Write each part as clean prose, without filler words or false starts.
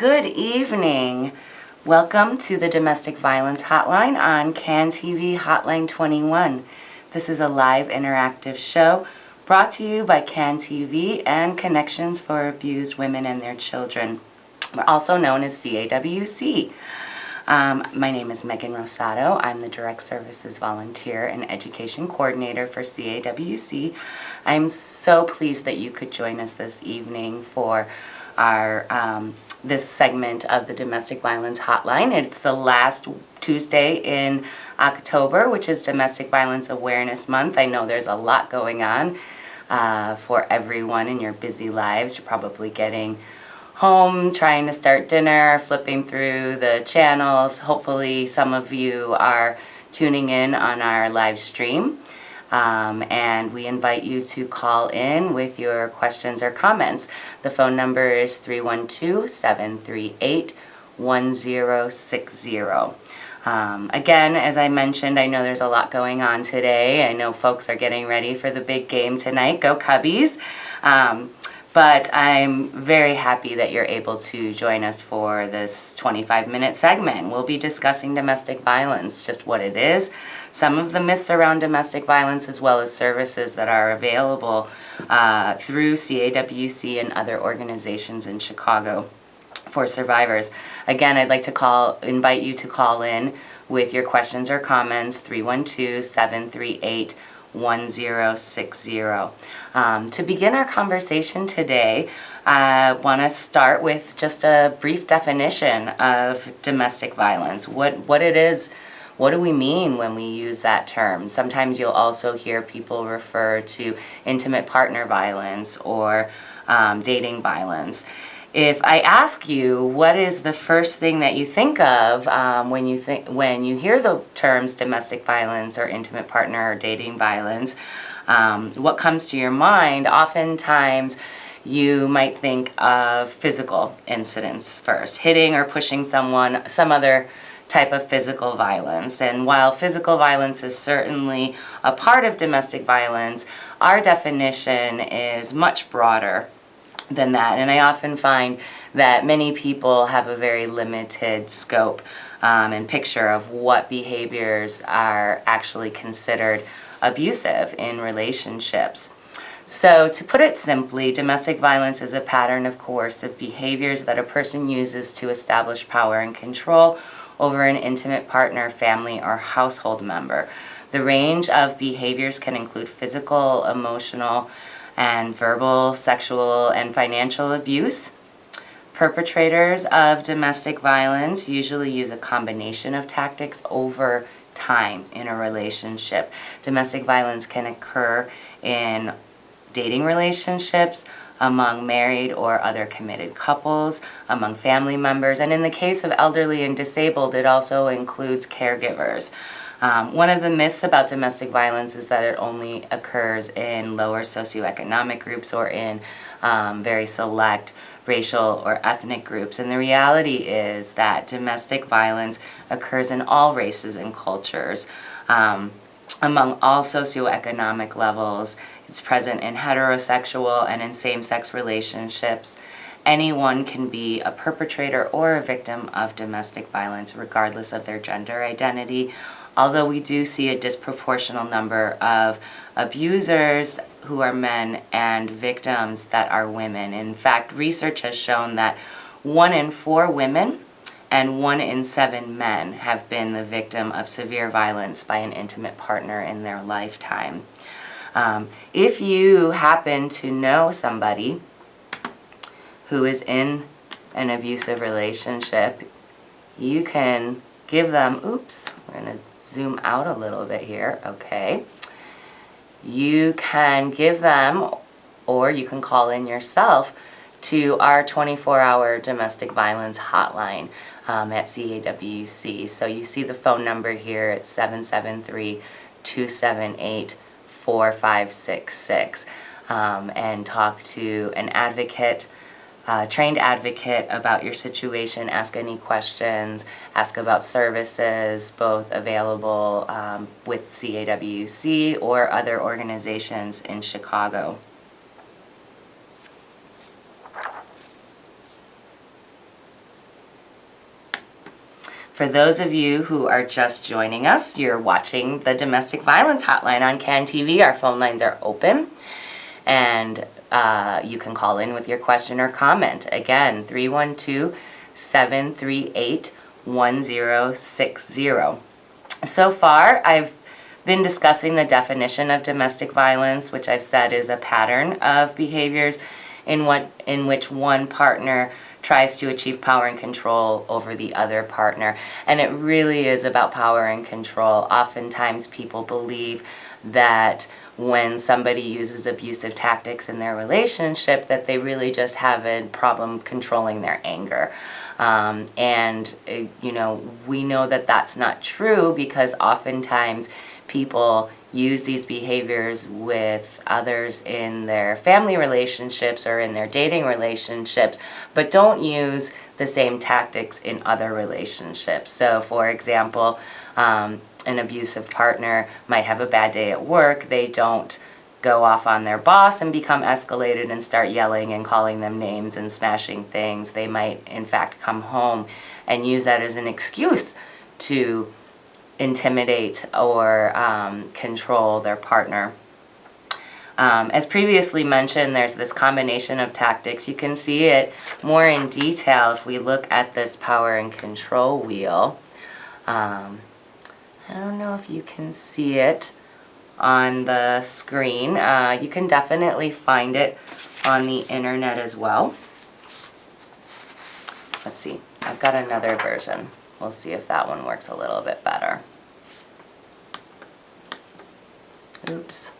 Good evening. Welcome to the Domestic Violence Hotline on CAWC Hotline 21. This is a live interactive show brought to you by CAWC and Connections for Abused Women and Their Children, also known as CAWC. My name is Megan Rosado. I'm the Direct Services Volunteer and Education Coordinator for CAWC. I'm so pleased that you could join us this evening for our this segment of the Domestic Violence Hotline. It's the last Tuesday in October, which is Domestic Violence Awareness Month. I know there's a lot going on for everyone in your busy lives. You're probably getting home, trying to start dinner, flipping through the channels. Hopefully some of you are tuning in on our live stream. And we invite you to call in with your questions or comments. The phone number is 312-738-1060. Again, as I mentioned, I know there's a lot going on today. I know folks are getting ready for the big game tonight. Go Cubbies! But I'm very happy that you're able to join us for this 25-minute segment. We'll be discussing domestic violence, just what it is, some of the myths around domestic violence, as well as services that are available through CAWC and other organizations in Chicago for survivors. Again, I'd like to invite you to call in with your questions or comments, 312-738-1060. To begin our conversation today, I want to start with just a brief definition of domestic violence. What it is, what do we mean when we use that term? Sometimes you'll also hear people refer to intimate partner violence or dating violence. If I ask you, what is the first thing that you think of when you hear the terms domestic violence or intimate partner or dating violence, what comes to your mind? Oftentimes, you might think of physical incidents first, hitting or pushing someone, some other type of physical violence. And while physical violence is certainly a part of domestic violence, our definition is much broader than that. And I often find that many people have a very limited scope and picture of what behaviors are actually considered abusive in relationships. So to put it simply, domestic violence is a pattern of coercive behaviors that a person uses to establish power and control over an intimate partner, family, or household member. The range of behaviors can include physical, emotional, and verbal, sexual, and financial abuse. Perpetrators of domestic violence usually use a combination of tactics over time in a relationship. Domestic violence can occur in dating relationships, among married or other committed couples, among family members, and in the case of elderly and disabled, it also includes caregivers. One of the myths about domestic violence is that it only occurs in lower socioeconomic groups or in very select racial or ethnic groups. And the reality is that domestic violence occurs in all races and cultures, among all socioeconomic levels. It's present in heterosexual and in same-sex relationships. Anyone can be a perpetrator or a victim of domestic violence, regardless of their gender identity. Although we do see a disproportionate number of abusers who are men and victims that are women. In fact, research has shown that 1 in 4 women and 1 in 7 men have been the victim of severe violence by an intimate partner in their lifetime. If you happen to know somebody who is in an abusive relationship, you can give them, oops, we're going to zoom out a little bit here, okay. You can give them, or you can call in yourself, to our 24-hour domestic violence hotline at CAWC. So you see the phone number here, it's 773-278-4566, and talk to an advocate, trained advocate about your situation, ask any questions, ask about services, both available with CAWC or other organizations in Chicago. For those of you who are just joining us, you're watching the Domestic Violence Hotline on CAN TV. Our phone lines are open, and you can call in with your question or comment. Again, 312-738-1060. So far, I've been discussing the definition of domestic violence, which I've said is a pattern of behaviors in which one partner tries to achieve power and control over the other partner. And it really is about power and control. Oftentimes people believe that when somebody uses abusive tactics in their relationship, that they really just have a problem controlling their anger. We know that that's not true, because oftentimes people use these behaviors with others in their family relationships or in their dating relationships, but don't use the same tactics in other relationships. So, for example, an abusive partner might have a bad day at work. They don't go off on their boss and become escalated and start yelling and calling them names and smashing things. They might, in fact, come home and use that as an excuse to intimidate or control their partner. As previously mentioned, there's this combination of tactics. You can see it more in detail if we look at this power and control wheel. I don't know if you can see it on the screen. You can definitely find it on the internet as well. Let's see, I've got another version. We'll see if that one works a little bit better. Oops.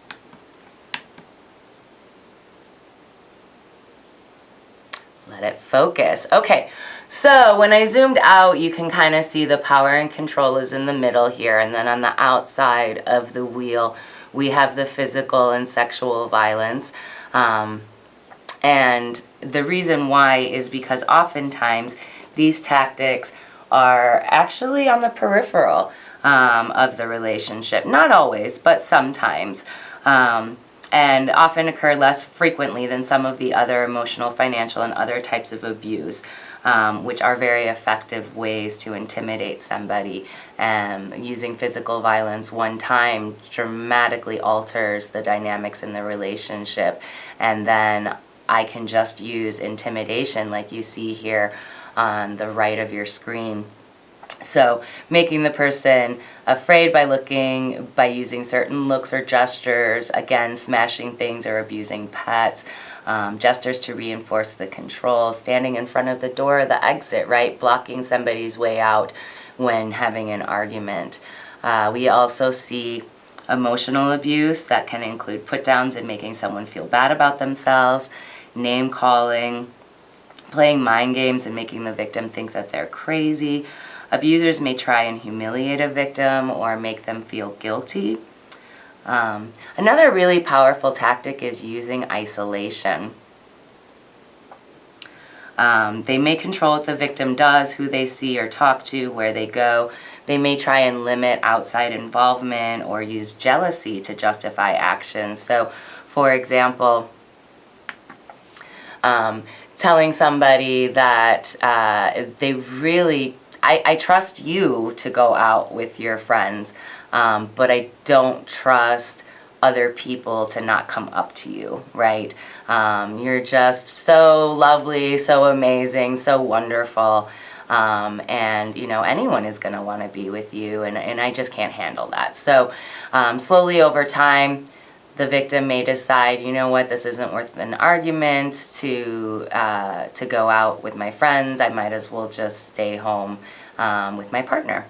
Let it focus. Okay, so when I zoomed out, you can kind of see the power and control is in the middle here, and then on the outside of the wheel, we have the physical and sexual violence. And the reason why is because oftentimes these tactics are actually on the peripheral of the relationship. Not always, but sometimes. And often occur less frequently than some of the other emotional, financial, and other types of abuse, which are very effective ways to intimidate somebody. Using physical violence one time dramatically alters the dynamics in the relationship, and then I can just use intimidation like you see here on the right of your screen. So making the person afraid by using certain looks or gestures, again, smashing things or abusing pets, gestures to reinforce the control, standing in front of the door or the exit, right, blocking somebody's way out when having an argument. We also see emotional abuse that can include put-downs and making someone feel bad about themselves, name-calling, playing mind games and making the victim think that they're crazy. Abusers may try and humiliate a victim or make them feel guilty. Another really powerful tactic is using isolation. They may control what the victim does, who they see or talk to, where they go. They may try and limit outside involvement or use jealousy to justify actions. So, for example, telling somebody that I trust you to go out with your friends, but I don't trust other people to not come up to you, right? You're just so lovely, so amazing, so wonderful, and anyone is going to want to be with you, and I just can't handle that. So slowly over time, the victim may decide, you know what, this isn't worth an argument to go out with my friends. I might as well just stay home with my partner.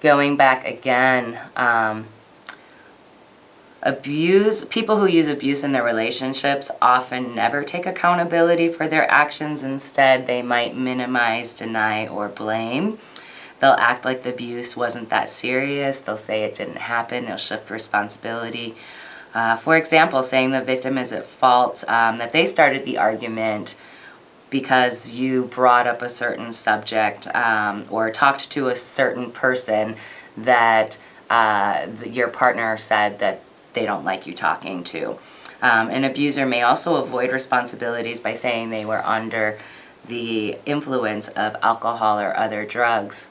Going back again, people who use abuse in their relationships often never take accountability for their actions. Instead, they might minimize, deny, or blame. They'll act like the abuse wasn't that serious. They'll say it didn't happen. They'll shift responsibility. For example, saying the victim is at fault, that they started the argument because you brought up a certain subject or talked to a certain person that your partner said that they don't like you talking to. An abuser may also avoid responsibilities by saying they were under the influence of alcohol or other drugs.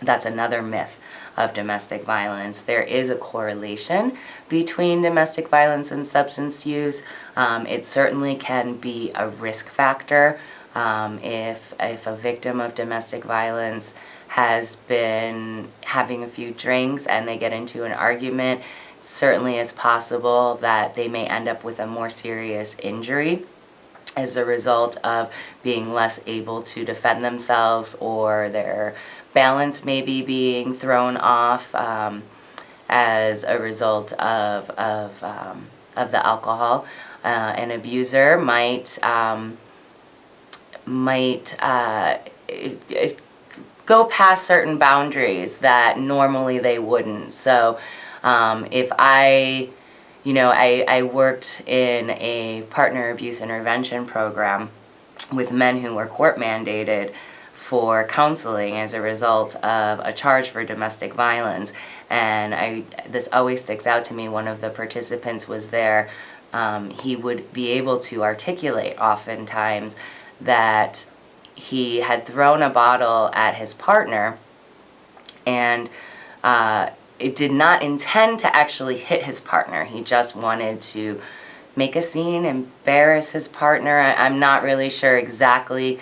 That's another myth of domestic violence. There is a correlation between domestic violence and substance use. It certainly can be a risk factor. If a victim of domestic violence has been having a few drinks and they get into an argument, certainly it's possible that they may end up with a more serious injury as a result of being less able to defend themselves, or their balance may be being thrown off as a result of the alcohol. An abuser might go past certain boundaries that normally they wouldn't. So if I worked in a partner abuse intervention program with men who were court mandated for counseling as a result of a charge for domestic violence. And this always sticks out to me. One of the participants was there. He would be able to articulate oftentimes that he had thrown a bottle at his partner, and it did not intend to actually hit his partner. He just wanted to make a scene, embarrass his partner. I'm not really sure exactly.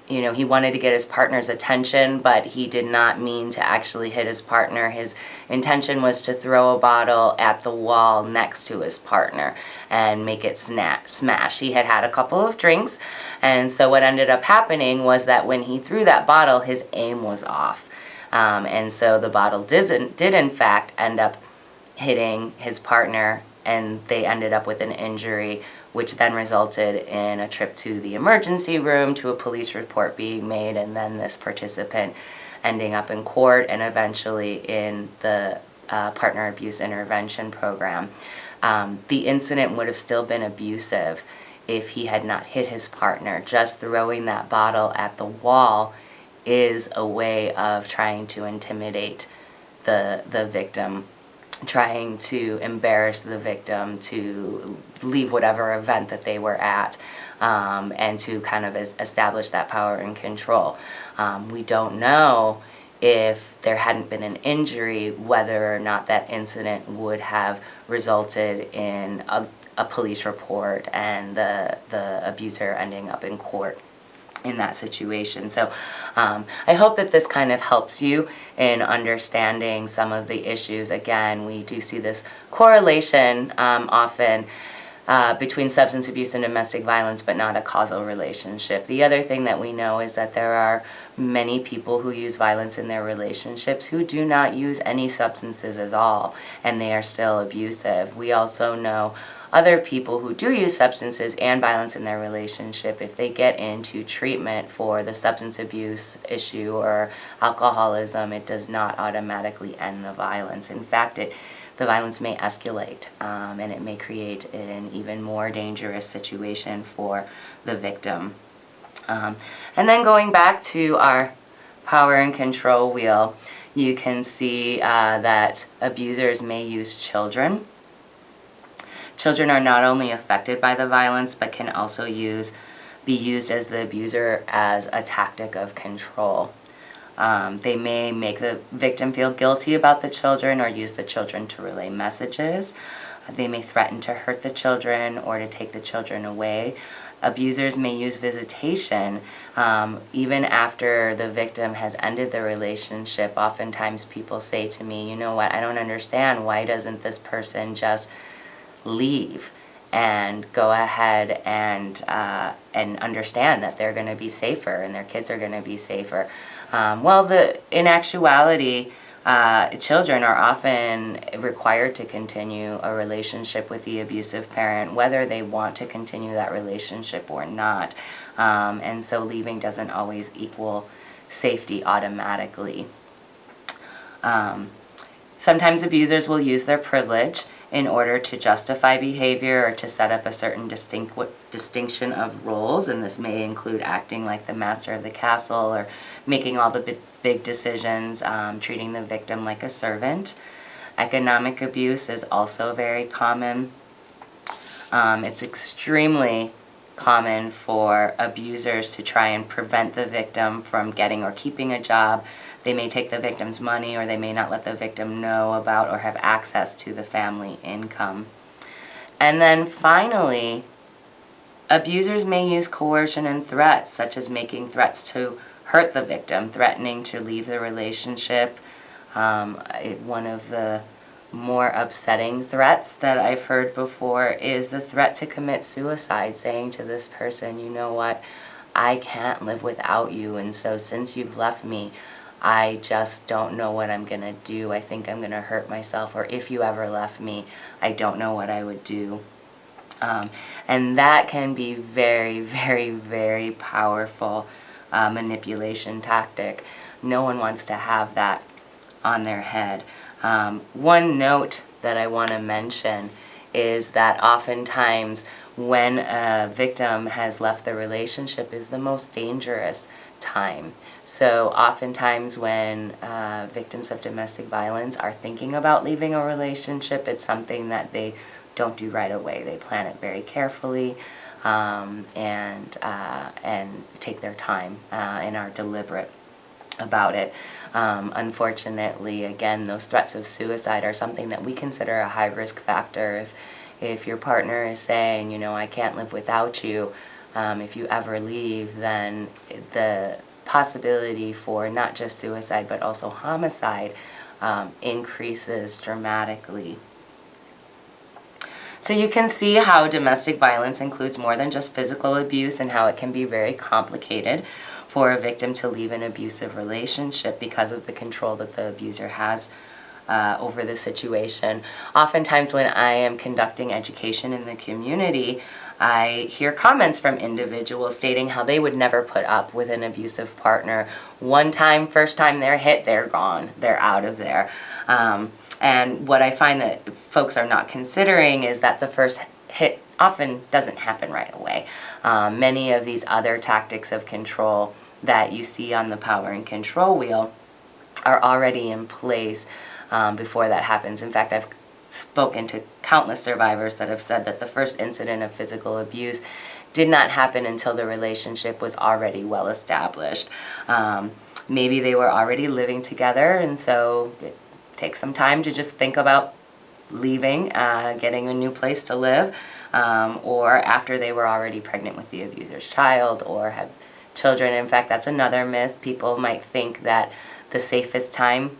He wanted to get his partner's attention, but he did not mean to actually hit his partner. His intention was to throw a bottle at the wall next to his partner and make it smash. He had had a couple of drinks, and so what ended up happening was that when he threw that bottle, his aim was off. And so the bottle did in fact end up hitting his partner, and they ended up with an injury, which then resulted in a trip to the emergency room, to a police report being made, and then this participant ending up in court and eventually in the partner abuse intervention program. The incident would have still been abusive if he had not hit his partner. Just throwing that bottle at the wall is a way of trying to intimidate the victim, trying to embarrass the victim to leave whatever event that they were at, and to kind of establish that power and control. We don't know if there hadn't been an injury, whether or not that incident would have resulted in a police report and the abuser ending up in court in that situation. So I hope that this kind of helps you in understanding some of the issues. Again, we do see this correlation often between substance abuse and domestic violence, but not a causal relationship. The other thing that we know is that there are many people who use violence in their relationships who do not use any substances at all, and they are still abusive. We also know other people who do use substances and violence in their relationship, if they get into treatment for the substance abuse issue or alcoholism, it does not automatically end the violence. In fact, the violence may escalate, and it may create an even more dangerous situation for the victim. And then going back to our power and control wheel, you can see that abusers may use children. Children are not only affected by the violence, but can also be used as the abuser as a tactic of control. They may make the victim feel guilty about the children or use the children to relay messages. They may threaten to hurt the children or to take the children away. Abusers may use visitation even after the victim has ended the relationship. Oftentimes people say to me, you know what, I don't understand, why doesn't this person just leave and go ahead and understand that they're going to be safer and their kids are going to be safer. In actuality, children are often required to continue a relationship with the abusive parent, whether they want to continue that relationship or not. And so leaving doesn't always equal safety automatically. Sometimes abusers will use their privilege in order to justify behavior or to set up a certain distinction of roles, and this may include acting like the master of the castle or making all the big decisions, treating the victim like a servant. Economic abuse is also very common. It's extremely common for abusers to try and prevent the victim from getting or keeping a job. They may take the victim's money, or they may not let the victim know about or have access to the family income. And then finally, abusers may use coercion and threats, such as making threats to hurt the victim, threatening to leave the relationship. One of the more upsetting threats that I've heard before is the threat to commit suicide, saying to this person, you know what, I can't live without you, and so since you've left me, I just don't know what I'm going to do. I think I'm going to hurt myself, or if you ever left me, I don't know what I would do. And that can be very, very, very powerful manipulation tactic. No one wants to have that on their head. One note that I want to mention is that oftentimes when a victim has left the relationship is the most dangerous time. So oftentimes when victims of domestic violence are thinking about leaving a relationship, it's something that they don't do right away. They plan it very carefully and take their time and are deliberate about it. Unfortunately, again, those threats of suicide are something that we consider a high risk factor. If your partner is saying, you know, I can't live without you, if you ever leave, then the possibility for not just suicide but also homicide increases dramatically. So you can see how domestic violence includes more than just physical abuse, and how it can be very complicated for a victim to leave an abusive relationship because of the control that the abuser has over the situation. Oftentimes when I am conducting education in the community, I hear comments from individuals stating how they would never put up with an abusive partner. One time, first time they're hit, they're gone. They're out of there. And what I find that folks are not considering is that the first hit often doesn't happen right away. Many of these other tactics of control that you see on the power and control wheel are already in place before that happens. In fact, I've spoken to countless survivors that have said that the first incident of physical abuse did not happen until the relationship was already well established. Maybe they were already living together, and so it takes some time to just think about leaving, getting a new place to live, or after they were already pregnant with the abuser's child or had children. In fact, that's another myth. People might think that the safest time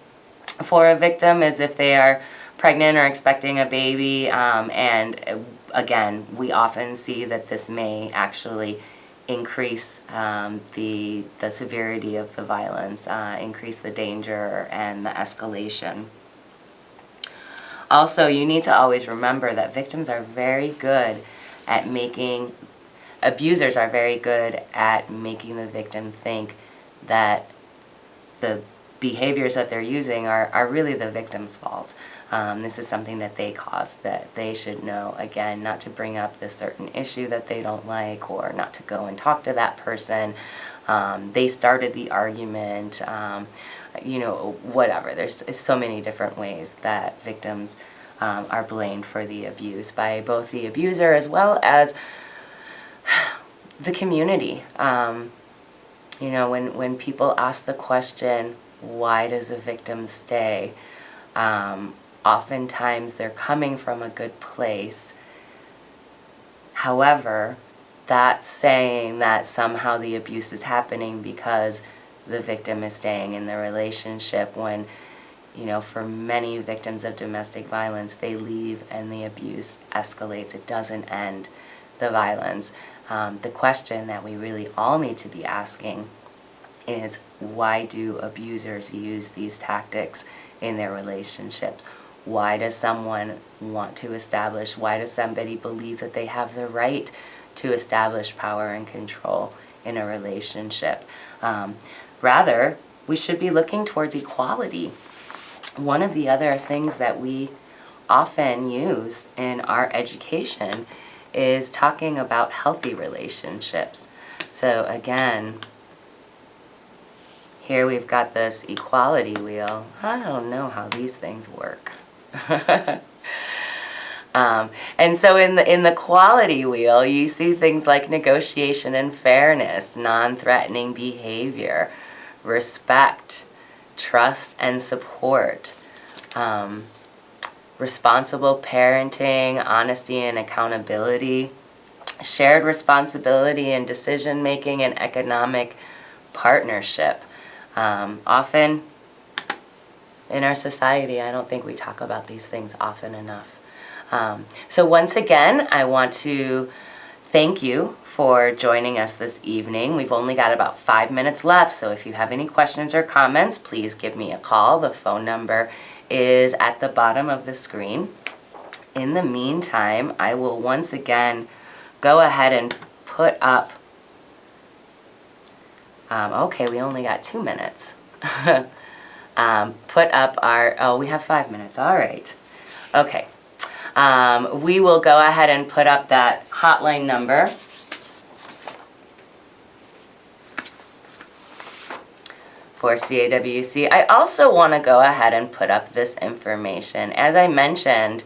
for a victim is if they are pregnant or expecting a baby, and again, we often see that this may actually increase the severity of the violence, increase the danger and the escalation. Also, you need to always remember that victims are very good at making, abusers are very good at making the victim think that the behaviors that they're using are really the victim's fault. This is something that they caused, that they should know, again, not to bring up this certain issue that they don't like, or not to go and talk to that person. They started the argument, you know, whatever. There's so many different ways that victims are blamed for the abuse by both the abuser as well as the community. You know, when people ask the question, why does a victim stay? Oftentimes they're coming from a good place. However, that's saying that somehow the abuse is happening because the victim is staying in the relationship, when, you know, for many victims of domestic violence, they leave and the abuse escalates. It doesn't end the violence. The question that we really all need to be asking is, why do abusers use these tactics in their relationships? Why does someone want to establish, why does somebody believe that they have the right to establish power and control in a relationship? Rather, we should be looking towards equality. One of the other things that we often use in our education is talking about healthy relationships. So again, here we've got this equality wheel. I don't know how these things work. And so in the quality wheel, you see things like negotiation and fairness, non-threatening behavior, respect, trust and support, responsible parenting, honesty and accountability, shared responsibility and decision making, and economic partnership. Often in our society, I don't think we talk about these things often enough. So once again, I want to thank you for joining us this evening. We've only got about 5 minutes left, so if you have any questions or comments, please give me a call. The phone number is at the bottom of the screen. In the meantime, I will once again go ahead and put up, okay, we only got 2 minutes. Put up our, oh, we have 5 minutes, all right. Okay, we will go ahead and put up that hotline number. For CAWC. I also want to go ahead and put up this information. As I mentioned,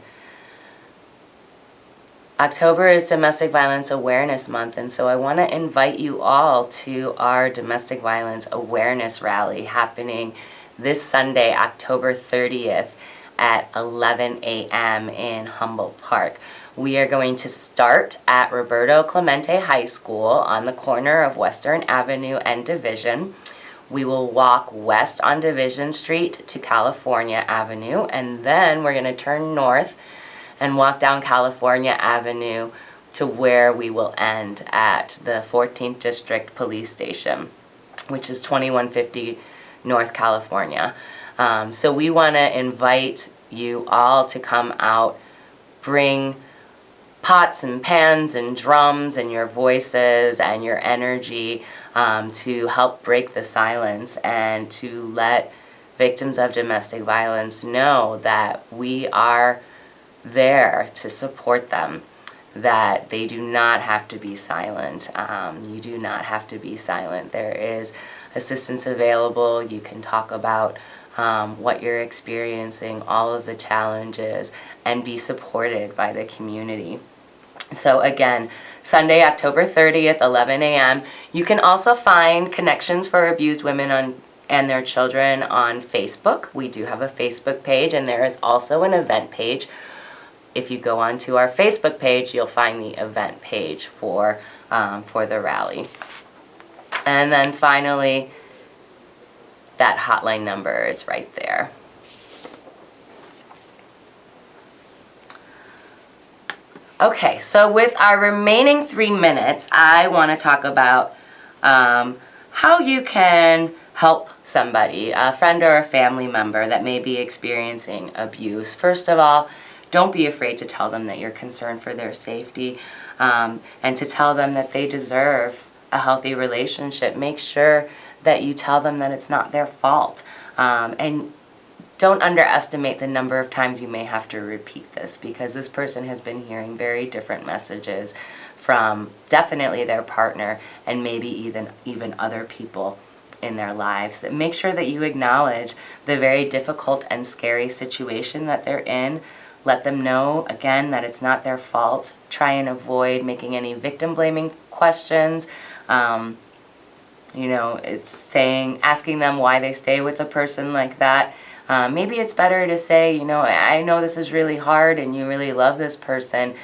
October is Domestic Violence Awareness Month, and so I want to invite you all to our Domestic Violence Awareness Rally happening this Sunday, October 30th at 11 a.m. in Humboldt Park. We are going to start at Roberto Clemente High School on the corner of Western Avenue and Division. We will walk west on Division Street to California Avenue, and then we're going to turn north and walk down California Avenue to where we will end at the 14th District Police Station, which is 2150 North California. So we want to invite you all to come out, bring pots and pans and drums and your voices and your energy to help break the silence and to let victims of domestic violence know that we are there to support them, that they do not have to be silent. You do not have to be silent. There is assistance available. You can talk about what you're experiencing, all of the challenges, and be supported by the community. So again, Sunday, October 30th, 11 a.m. You can also find Connections for Abused Women and their Children on Facebook. We do have a Facebook page, and there is also an event page. If you go onto our Facebook page, you'll find the event page for the rally. And then finally, that hotline number is right there. Okay, so with our remaining 3 minutes, I want to talk about how you can help somebody, a friend or a family member that may be experiencing abuse. First of all, don't be afraid to tell them that you're concerned for their safety, and to tell them that they deserve a healthy relationship. Make sure that you tell them that it's not their fault. And don't underestimate the number of times you may have to repeat this, because this person has been hearing very different messages from definitely their partner and maybe even other people in their lives. Make sure that you acknowledge the very difficult and scary situation that they're in. Let them know, again, that it's not their fault. Try and avoid making any victim-blaming questions. You know, it's asking them why they stay with a person like that. Maybe it's better to say, you know, I know this is really hard and you really love this person.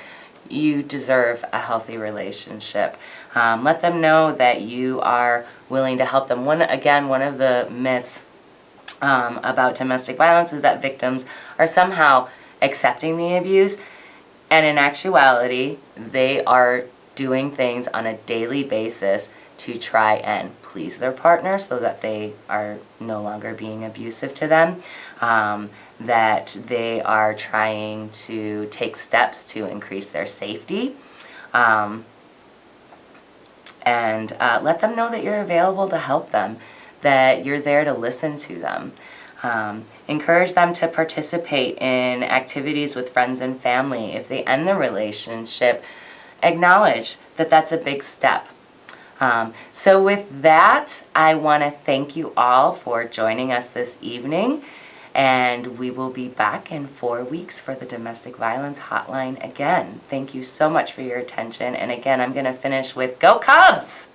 You deserve a healthy relationship. Let them know that you are willing to help them. One of the myths about domestic violence is that victims are somehow accepting the abuse, and in actuality, they are doing things on a daily basis to try and please their partner so that they are no longer being abusive to them, that they are trying to take steps to increase their safety, and let them know that you're available to help them, that you're there to listen to them. Encourage them to participate in activities with friends and family. If they end the relationship, acknowledge that that's a big step. So with that, I want to thank you all for joining us this evening, And we will be back in 4 weeks for the Domestic Violence Hotline again. Thank you so much for your attention. And again, I'm going to finish with Go Cubs!